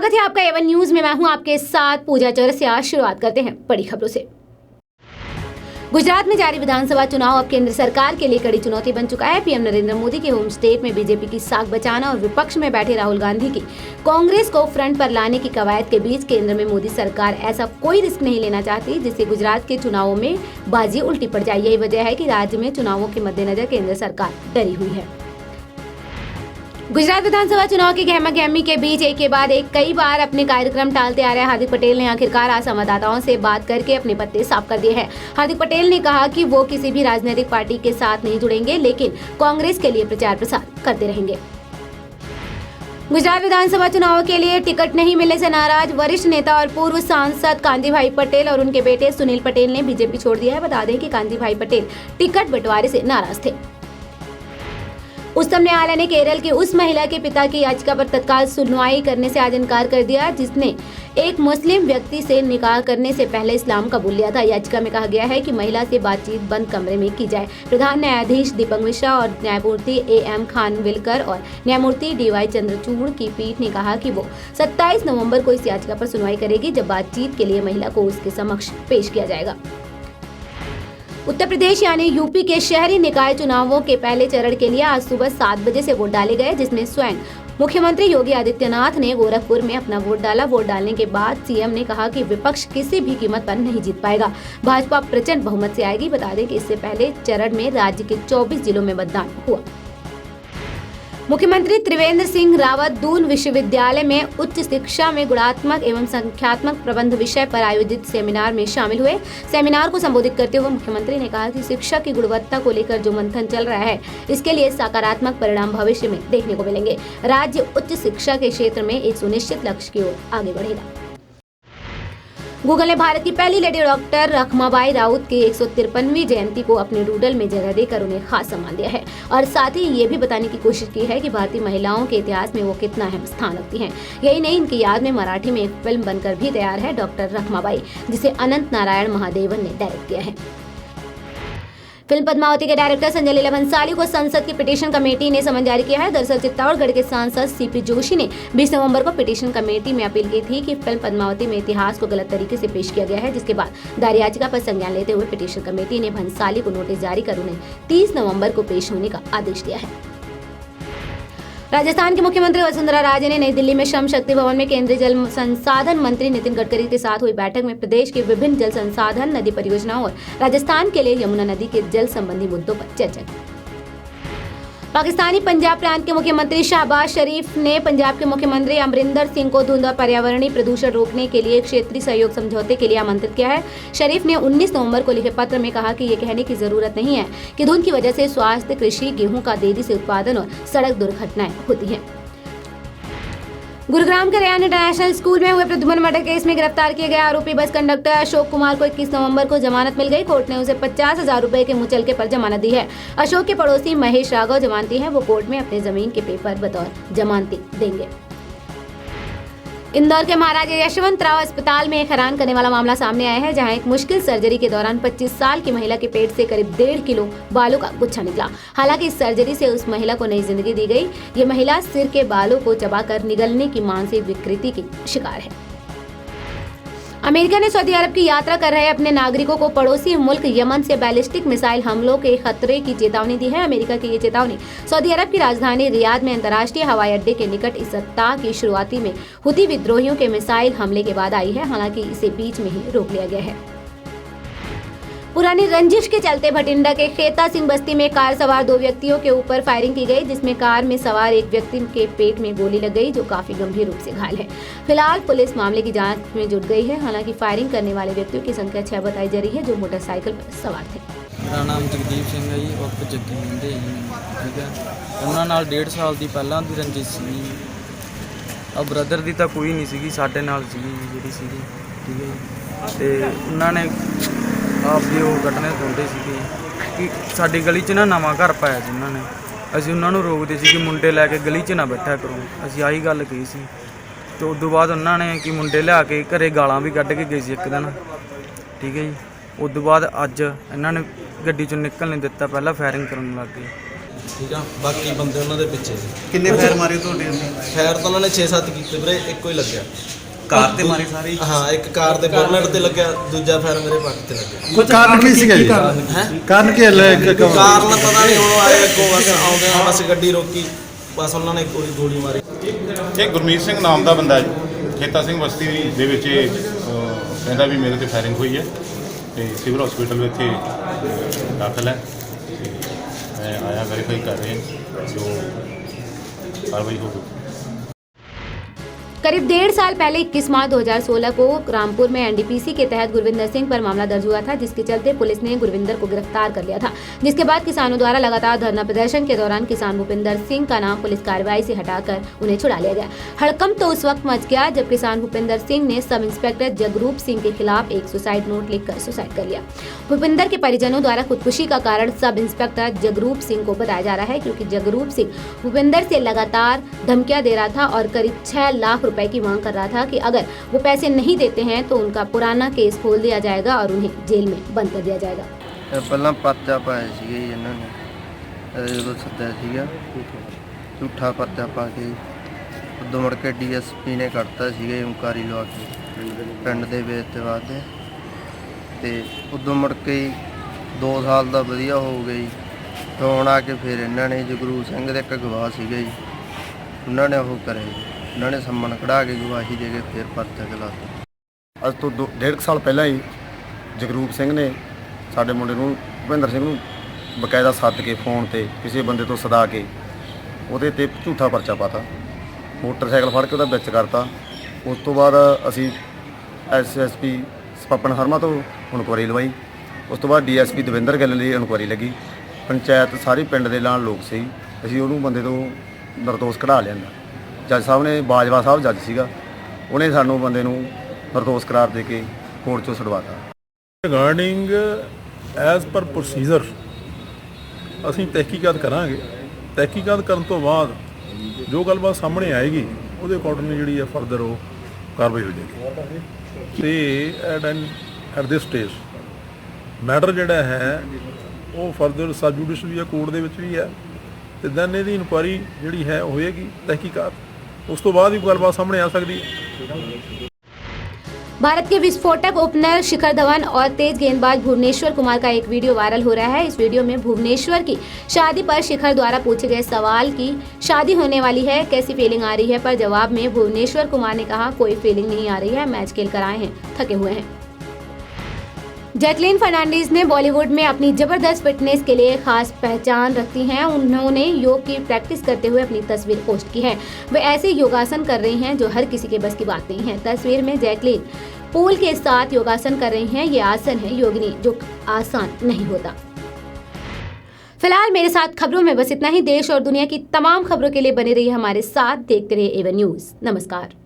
स्वागत है आपका एवन न्यूज में। मैं हूं आपके साथ पूजा चौरसिया। शुरुआत करते हैं बड़ी खबरों से। गुजरात में जारी विधानसभा चुनाव अब केंद्र सरकार के लिए कड़ी चुनौती बन चुका है। पीएम नरेंद्र मोदी के होम स्टेट में बीजेपी की साख बचाना और विपक्ष में बैठे राहुल गांधी की कांग्रेस को फ्रंट पर लाने की कवायद के बीच केंद्र में मोदी सरकार ऐसा कोई रिस्क नहीं लेना चाहती जिससे गुजरात के चुनावों में बाजी उल्टी पड़ जाए। यही वजह है कि राज्य में चुनावों के मद्देनजर केंद्र सरकार डरी हुई है। गुजरात विधानसभा चुनाव की गहमागहमी के बीच एक के बाद एक कई बार अपने कार्यक्रम टालते आ रहे हार्दिक पटेल ने आखिरकार आज संवाददाताओं से बात करके अपने पत्ते साफ कर दिए हैं। हार्दिक पटेल ने कहा कि वो किसी भी राजनीतिक पार्टी के साथ नहीं जुड़ेंगे, लेकिन कांग्रेस के लिए प्रचार प्रसार करते रहेंगे। गुजरात विधानसभा चुनाव के लिए टिकट नहीं मिलने से नाराज वरिष्ठ नेता और पूर्व सांसद कांजीभाई पटेल और उनके बेटे सुनील पटेल ने बीजेपी छोड़ दिया है। बता दें कि कांजीभाई पटेल टिकट बंटवारे से नाराज थे। उच्चतम न्यायालय ने केरल की उस महिला के पिता की याचिका पर तत्काल सुनवाई करने से आज इनकार कर दिया जिसने एक मुस्लिम व्यक्ति से निकाह करने से पहले इस्लाम कबूल लिया था। याचिका में कहा गया है कि महिला से बातचीत बंद कमरे में की जाए। प्रधान न्यायाधीश दीपक मिश्रा और न्यायमूर्ति AM खानविलकर और न्यायमूर्ति DY चंद्रचूड़ की पीठ ने कहा कि वो 27 नवंबर को इस याचिका पर सुनवाई करेगी, जब बातचीत के लिए महिला को उसके समक्ष पेश किया जाएगा। उत्तर प्रदेश यानी यूपी के शहरी निकाय चुनावों के पहले चरण के लिए आज सुबह 7 बजे से वोट डाले गए, जिसमें स्वयं मुख्यमंत्री योगी आदित्यनाथ ने गोरखपुर में अपना वोट डाला। वोट डालने के बाद सीएम ने कहा कि विपक्ष किसी भी कीमत पर नहीं जीत पाएगा, भाजपा प्रचंड बहुमत से आएगी। बता दें कि इससे पहले चरण में राज्य के 24 जिलों में मतदान हुआ। मुख्यमंत्री त्रिवेंद्र सिंह रावत दून विश्वविद्यालय में उच्च शिक्षा में गुणात्मक एवं संख्यात्मक प्रबंध विषय पर आयोजित सेमिनार में शामिल हुए। सेमिनार को संबोधित करते हुए मुख्यमंत्री ने कहा कि शिक्षा की गुणवत्ता को लेकर जो मंथन चल रहा है, इसके लिए सकारात्मक परिणाम भविष्य में देखने को मिलेंगे। राज्य उच्च शिक्षा के क्षेत्र में एक सुनिश्चित लक्ष्य की ओर आगे बढ़ेगा। गूगल ने भारत की पहली लेडी डॉक्टर रखमाबाई राउत की 153वीं जयंती को अपने डूडल में जगह देकर उन्हें खास सम्मान दिया है और साथ ही ये भी बताने की कोशिश की है कि भारतीय महिलाओं के इतिहास में वो कितना अहम स्थान रखती हैं। यही नहीं, इनकी याद में मराठी में एक फिल्म बनकर भी तैयार है, डॉक्टर रखमाबाई, जिसे अनंत नारायण महादेवन ने डायरेक्ट किया है। फिल्म पद्मावती के डायरेक्टर संजय लीला भंसाली को संसद की पिटीशन कमेटी ने समन जारी किया है। दरअसल चित्तौड़गढ़ के सांसद CP जोशी ने 20 नवंबर को पिटीशन कमेटी में अपील की थी कि फिल्म पद्मावती में इतिहास को गलत तरीके से पेश किया गया है, जिसके बाद दायर याचिका पर संज्ञान लेते हुए पिटीशन कमेटी ने भंसाली को नोटिस जारी कर उन्हें 30 नवंबर को पेश होने का आदेश दिया है। राजस्थान के मुख्यमंत्री वसुंधरा राजे ने नई दिल्ली में श्रम शक्ति भवन में केंद्रीय जल संसाधन मंत्री नितिन गडकरी के साथ हुई बैठक में प्रदेश के विभिन्न जल संसाधन, नदी परियोजनाओं और राजस्थान के लिए यमुना नदी के जल संबंधी मुद्दों पर चर्चा की। पाकिस्तानी पंजाब प्रांत के मुख्यमंत्री शहबाज शरीफ ने पंजाब के मुख्यमंत्री अमरिंदर सिंह को धुंध और पर्यावरणीय प्रदूषण रोकने के लिए क्षेत्रीय सहयोग समझौते के लिए आमंत्रित किया है। शरीफ ने 19 नवंबर को लिखे पत्र में कहा कि ये कहने की जरूरत नहीं है कि धुंध की वजह से स्वास्थ्य, कृषि, गेहूं का देरी से उत्पादन और सड़क दुर्घटनाएं होती हैं। गुरुग्राम के रैयान इंटरनेशनल स्कूल में हुए प्रद्युम्न मर्डर केस में गिरफ्तार किए गए आरोपी बस कंडक्टर अशोक कुमार को 21 नवंबर को जमानत मिल गई। कोर्ट ने उसे 50,000 रुपए के मुचलके पर जमानत दी है। अशोक के पड़ोसी महेश राघव जमानती हैं। वो कोर्ट में अपने जमीन के पेपर बतौर जमानती देंगे। इंदौर के महाराजा यशवंतराव अस्पताल में एक हैरान करने वाला मामला सामने आया है, जहां एक मुश्किल सर्जरी के दौरान 25 साल की महिला के पेट से करीब 1.5 किलो बालों का गुच्छा निकला। हालांकि इस सर्जरी से उस महिला को नई जिंदगी दी गई। ये महिला सिर के बालों को चबाकर निगलने की मानसिक विकृति की शिकार है। अमेरिका ने सऊदी अरब की यात्रा कर रहे अपने नागरिकों को पड़ोसी मुल्क यमन से बैलिस्टिक मिसाइल हमलों के खतरे की चेतावनी दी है। अमेरिका की ये चेतावनी सऊदी अरब की राजधानी रियाद में अंतर्राष्ट्रीय हवाई अड्डे के निकट इस सप्ताह की शुरुआती में हुती विद्रोहियों के मिसाइल हमले के बाद आई है। हालांकि इसे बीच में ही रोक लिया गया है। पुरानी रंजिश के चलते भटिंडा के खेता सिंह बस्ती में कार सवार 2 व्यक्तियों के ऊपर फायरिंग की गई, जिसमें कार में सवार एक व्यक्ति के पेट में गोली लग गई, जो काफी गंभीर रूप से घायल है। फिलहाल पुलिस मामले की जांच में जुट गई है। हालांकि फायरिंग करने वाले व्यक्तियों की संख्या 6 बताई जा रही है, जो मोटरसाइकिल पर सवार थे। मेरा नाम जगदीप सिंह है जी, और जग्गी कहते हैं जी, ठीक है। उन्होंने नाल 1.5 साल की पहला की रंजिश सी, और ब्रदर की तो कोई नहीं सी, साढ़े नाल सी जी, ठीक है जी। तो उन्होंने आपकी वो कटने चाहते कि साडी गली च ना नवा घर पाया जी उन्होंने, असीं उन्होंने रोकते सी कि मुंडे लैके गली च ना बैठा करो, असीं आही गल कही सी। तो उस बाद उन्होंने कि मुंडे लिया के घरे गालां भी कढ़ के गए सी एक दिन, ठीक है जी। उस बाद अज इन्होंने गड्डी चों निकल नहीं दिता, पहला फायरिंग करन लग गए। ਠੀਕ ਆ। ਬਾਕੀ ਬੰਦੇ ਉਹਨਾਂ ਦੇ ਪਿੱਛੇ ਸੀ। ਕਿੰਨੇ ਫਾਇਰ ਮਾਰੇ ਤੁਹਾਡੇ? ਖੈਰ ਤਾਂ ਉਹਨਾਂ ਨੇ 6-7 ਕੀਤੇ ਵੀਰੇ, ਇੱਕੋ ਹੀ ਲੱਗਿਆ। ਕਾਰ ਤੇ ਮਾਰੇ ਸਾਰੇ? ਹਾਂ, ਇੱਕ ਕਾਰ ਦੇ ਬੋਨਟ ਤੇ ਲੱਗਿਆ, ਦੂਜਾ ਫਾਇਰ ਮੇਰੇ ਪੱਟ ਤੇ ਲੱਗਿਆ। ਕੋਈ ਕਾਰਨ ਕੀ ਸੀਗਾ ਜੀ? ਹੈ ਕਾਰਨ ਕੀ ਹੈ? ਕਾਰਨ ਪਤਾ ਨਹੀਂ, ਹੁਣ ਆਏ ਅੱਗੋਂ ਬਸ ਆਉਂਦੇ ਆ, ਬਸ ਗੱਡੀ ਰੋਕੀ, ਬਸ ਉਹਨਾਂ ਨੇ ਕੋਈ ਗੋਲੀ ਮਾਰੀ। ਇਹ ਗੁਰਮੀਤ ਸਿੰਘ ਨਾਮ ਦਾ ਬੰਦਾ ਜੀ, ਖੇਤਾ ਸਿੰਘ ਬਸਤੀ ਦੇ ਵਿੱਚ ਇਹ ਕਹਿੰਦਾ ਵੀ ਮੇਰੇ ਤੇ ਫਾਇਰਿੰਗ ਹੋਈ ਹੈ ਤੇ ਸਿਵਲ ਹਸਪੀਟਲ ਵਿੱਚ ਦਾਖਲ ਹੈ ਤੇ ਮੈਂ ਆਇਆ ਵੈਰੀਫਾਈ ਕਰ ਰਹੇ ਜੋ कार्रवाई होगी। करीब 1.5 साल पहले 21 मार्च 2016 को रामपुर में एनडीपीसी के तहत गुरविंदर सिंह पर मामला दर्ज हुआ था, जिसके चलते पुलिस ने गुरविंदर को गिरफ्तार कर लिया था। जिसके बाद किसानों द्वारा लगातार धरना प्रदर्शन के दौरान किसान भूपिंदर सिंह का नाम पुलिस कार्रवाई से हटाकर उन्हें छुड़ा लिया गया। हड़कंप तो उस वक्त मच गया जब किसान भूपिंदर सिंह ने सब इंस्पेक्टर जगरूप सिंह के खिलाफ एक सुसाइड नोट लिखकर सुसाइड कर लिया। भूपिंदर के परिजनों द्वारा खुदकुशी का कारण सब इंस्पेक्टर जगरूप सिंह को बताया जा रहा है, क्योंकि जगरूप सिंह भूपिंदर से लगातार धमकियां दे रहा था और करीब 6 लाख रुपए की मांग कर रहा था कि अगर वो पैसे नहीं देते हैं तो उनका पुराना केस खोल दिया जाएगा और उन्हें जेल में बंद कर दिया जाएगा। ਪਹਿਲਾਂ ਪਰਚਾ ਪਾਇਆ ਸੀਗਾ ਜੀ ਇਹਨਾਂ ਨੇ, ਜਦੋਂ ਸੱਦਿਆ ਸੀਗਾ ਝੂਠਾ ਪਰਚਾ ਪਾ ਕੇ ਉਦੋਂ ਮੁੜ ਕੇ ਡੀਐਸਪੀ ਨੇ ਕੱਢਤਾ ਸੀਗਾ ਓਮਕਾਰੀ ਲਵਾ ਕੇ ਪਿੰਡ ਦੇ ਵਿੱਚ ਤੇ ਵਾਦੇ ਤੇ ਉਦੋਂ ਮੁੜ ਕੇ 2 ਸਾਲ ਦਾ ਵਧੀਆ ਹੋ ਗਿਆ ਜੀ। ਹੁਣ ਆ ਕੇ ਫਿਰ ਇਹਨਾਂ ਨੇ ਜਗਰੂ ਸਿੰਘ ਦੇ ਇੱਕ ਗਵਾਹ ਸੀਗਾ ਜੀ, ਉਹਨਾਂ ਨੇ ਉਹ ਕਰਿਆ ਜੀ, ਉਹਨਾਂ ਨੇ ਸੰਮਨ ਕਢਾ ਕੇ ਗਵਾਹੀ ਦੇ ਕੇ ਫਿਰ ਪਰਚਾ ਚਲਾਤਾ। ਅੱਜ ਤੋਂ 1.5 ਸਾਲ ਪਹਿਲਾਂ ਹੀ ਜਗਰੂਪ ਸਿੰਘ ਨੇ ਸਾਡੇ ਮੁੰਡੇ ਨੂੰ ਭੁਪਿੰਦਰ ਸਿੰਘ ਨੂੰ ਬਕਾਇਦਾ ਸੱਦ ਕੇ ਫੋਨ ਤੇ ਕਿਸੇ ਬੰਦੇ ਤੋਂ ਸਦਾ ਕੇ ਉਹਦੇ ਤੇ ਝੂਠਾ ਪਰਚਾ ਪਾਤਾ, ਮੋਟਰਸਾਈਕਲ ਫੜ ਕੇ ਉਹਦਾ ਵਿੱਚ ਕਰਤਾ। ਉਸ ਤੋਂ ਬਾਅਦ ਅਸੀਂ ਐਸਐਸਪੀ ਸਪਪਨ ਹਰਮਾ ਤੋਂ ਇਨਕੁਆਇਰੀ ਲਵਾਈ। ਉਸ ਤੋਂ ਬਾਅਦ ਡੀਐਸਪੀ ਦਵਿੰਦਰ ਗਿੱਲ ਲਈ ਇਨਕੁਆਇਰੀ ਲੱਗੀ। ਪੰਚਾਇਤ ਸਾਰੀ ਪਿੰਡ ਦੇ ਨਾਲ ਲੋਕ ਸੀ, ਅਸੀਂ ਉਹਨੂੰ ਬੰਦੇ ਤੋਂ ਨਿਰਦੋਸ਼ ਕਢਾ ਲਿਆਂਦਾ। ਜੱਜ ਸਾਹਿਬ ਨੇ, ਬਾਜਵਾ ਸਾਹਿਬ ਜੱਜ ਸੀਗਾ, ਉਹਨੇ ਸਾਨੂੰ ਬੰਦੇ ਨੂੰ ਨਿਰਦੋਸ਼ ਕਰਾਰ ਦੇ ਕੇ ਕੋਰਟ 'ਚੋਂ ਛੁਡਵਾਤਾ। ਰਿਗਾਰਡਿੰਗ ਐਜ਼ ਪਰ ਪ੍ਰੋਸੀਜਰ ਅਸੀਂ ਤਹਿਕੀਕਾਤ ਕਰਾਂਗੇ। ਤਹਿਕੀਕਾਤ ਕਰਨ ਤੋਂ ਬਾਅਦ ਜੋ ਗੱਲਬਾਤ ਸਾਹਮਣੇ ਆਏਗੀ ਉਹਦੇ ਅਕੋਰਡਿੰਗ ਜਿਹੜੀ ਹੈ ਫਰਦਰ ਉਹ ਕਾਰਵਾਈ ਹੋ ਜਾਏਗੀ। ਤੇ ਐਟ ਦਿਸ ਸਟੇਜ ਮੈਟਰ ਜਿਹੜਾ ਹੈ ਉਹ ਫਰਦਰ ਸਬ ਜੁਡੀਸ਼ ਵੀ ਹੈ, ਕੋਰਟ ਦੇ ਵਿੱਚ ਵੀ ਹੈ, ਤੇ ਦੈਨ ਇਹਦੀ ਇਨਕੁਆਇਰੀ ਜਿਹੜੀ ਹੈ ਹੋਏਗੀ ਤਹਿਕੀਕਾਤ, ਉਸ ਤੋਂ ਬਾਅਦ ਹੀ ਗੱਲਬਾਤ ਸਾਹਮਣੇ ਆ ਸਕਦੀ ਹੈ। भारत के विस्फोटक ओपनर शिखर धवन और तेज गेंदबाज भुवनेश्वर कुमार का एक वीडियो वायरल हो रहा है। इस वीडियो में भुवनेश्वर की शादी पर शिखर द्वारा पूछे गए सवाल की शादी होने वाली है, कैसी फीलिंग आ रही है, पर जवाब में भुवनेश्वर कुमार ने कहा कोई फीलिंग नहीं आ रही है, मैच खेल कर आए हैं, थके हुए हैं। जैकलीन फर्नांडीज ने बॉलीवुड में अपनी जबरदस्त फिटनेस के लिए खास पहचान रखती हैं। उन्होंने योग की प्रैक्टिस करते हुए अपनी तस्वीर पोस्ट की है। वे ऐसे योगासन कर रही हैं जो हर किसी के बस की बात नहीं है। तस्वीर में जैकलीन पूल के साथ योगासन कर रही हैं। ये आसन है योगिनी, जो आसान नहीं होता। फिलहाल मेरे साथ खबरों में बस इतना ही। देश और दुनिया की तमाम खबरों के लिए बने रहिए हमारे साथ, देखते रहिए एवन न्यूज़। नमस्कार।